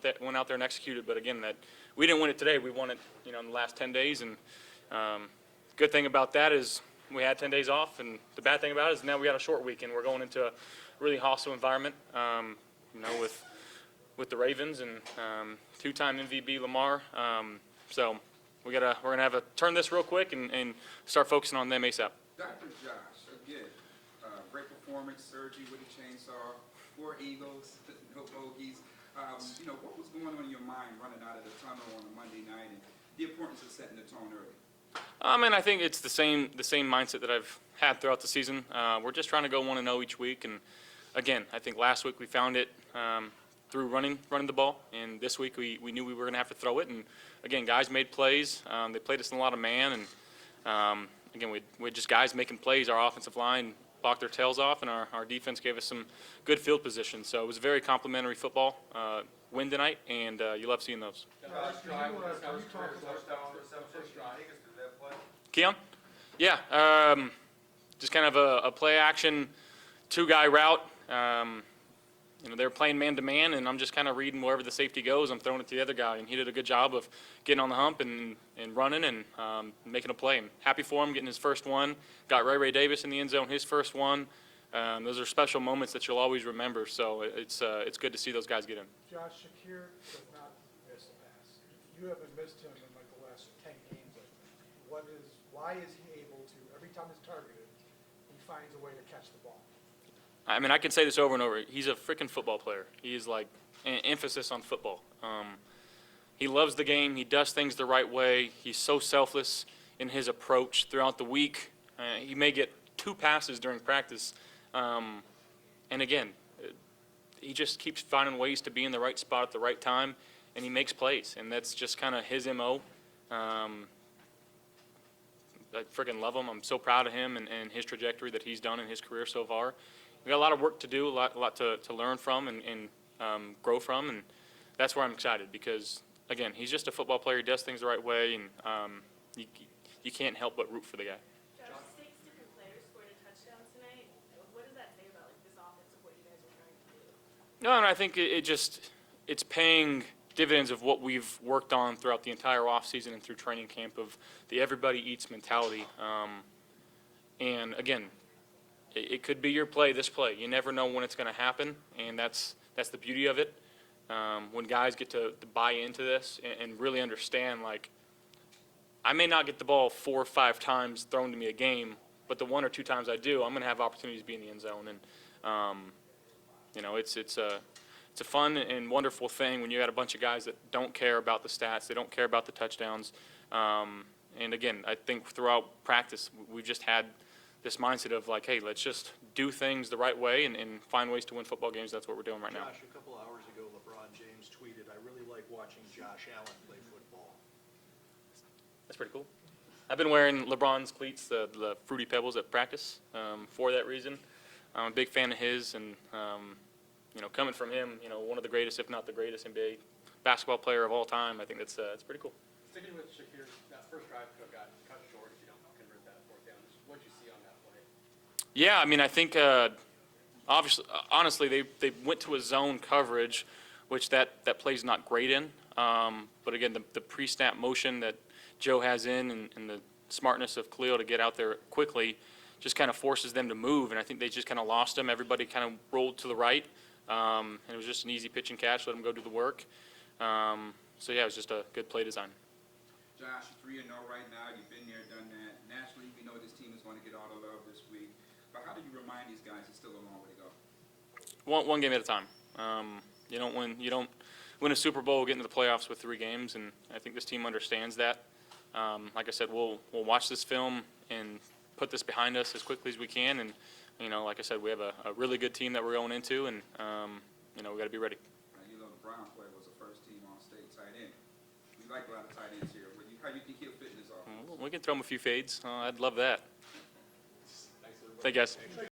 that went out there and executed. But again, that we didn't win it today. We won it, in the last 10 days. And good thing about that is we had 10 days off. And the bad thing about it is now we got a short week, and we're going into a really hostile environment, with the Ravens and two-time MVP Lamar. So we're gonna have to turn this real quick and start focusing on them ASAP. Dr. Josh, again, great performance, surgery with a chainsaw, 4 Eagles, no bogeys. What was going on in your mind running out of the tunnel on a Monday night, and the importance of setting the tone early? I think it's the same mindset that I've had throughout the season. We're just trying to go 1-0 each week, and again, I think last week we found it through running the ball, and this week we knew we were going to have to throw it. And again, guys made plays. They played us in a lot of man, and again, we just guys making plays. Our offensive line blocked their tails off, and our defense gave us some good field position. So it was a very complimentary football win tonight, and you love seeing those. Keeon? Yeah, just kind of a play action, 2-guy route. They're playing man-to-man, and I'm just kind of reading wherever the safety goes. I'm throwing it to the other guy, and he did a good job of getting on the hump and running and making a play. I'm happy for him, getting his first one. Got Ray Davis in the end zone, his first one. Those are special moments that you'll always remember, so it's good to see those guys get in. Josh, Shakir does not miss a pass. You haven't missed him in like the last 10 games, I think. Why is he able to, every time he's targeted, he finds a way to catch the ball? I can say this over and over. He's a freaking football player. He is like an emphasis on football. He loves the game. He does things the right way. He's so selfless in his approach throughout the week. He may get 2 passes during practice. And again, he just keeps finding ways to be in the right spot at the right time, and he makes plays. And that's just kind of his MO. I freaking love him. I'm so proud of him and his trajectory that he's done in his career so far. We got a lot of work to do, a lot to learn from and grow from, and that's where I'm excited because, again, he's just a football player. He does things the right way, and you can't help but root for the guy. Josh, 6 different players scored a touchdown tonight. What does that say about this offense of what you guys are trying to do? No, and I think it's paying dividends of what we've worked on throughout the entire offseason and through training camp of the everybody eats mentality. And again, it could be your play, this play. You never know when it's going to happen, and that's the beauty of it. When guys get to buy into this and really understand, like, I may not get the ball 4 or 5 times thrown to me a game, but the 1 or 2 times I do, I'm going to have opportunities to be in the end zone. And it's a fun and wonderful thing when you got a bunch of guys that don't care about the stats, they don't care about the touchdowns. And again, I think throughout practice we've just had this mindset of like, hey, let's just do things the right way and find ways to win football games. That's what we're doing right now. Josh, a couple hours ago, LeBron James tweeted, "I really like watching Josh Allen play football." That's pretty cool. I've been wearing LeBron's cleats, the Fruity Pebbles at practice for that reason. I'm a big fan of his, and coming from him, one of the greatest, if not the greatest NBA basketball player of all time, I think that's pretty cool. Sticking with Shakir, that first drive got cut short if you don't convert that 4th down. What did you see on that play? Yeah, I think honestly, they went to a zone coverage, which that play's not great in. But again, the pre-snap motion that Joe has in and the smartness of Khalil to get out there quickly just kind of forces them to move, and I think they just kind of lost him. Everybody kind of rolled to the right, and it was just an easy pitch and catch, let them go do the work. So yeah, it was just a good play design. Josh, you're 3-0 right now. You've been there, done that. Nationally, we know this team is going to get all the love this week. But how do you remind these guys it's still a long way to go? One game at a time. You don't win a Super Bowl, get into the playoffs with 3 games, and I think this team understands that. Like I said, we'll watch this film and put this behind us as quickly as we can. And like I said, we have a really good team that we're going into, and we got to be ready. The Brown player was a first-team All-State tight end. We like a lot of tight ends here. How do you think he'll fit in this offense? We can throw him a few fades. I'd love that. Thanks, guys.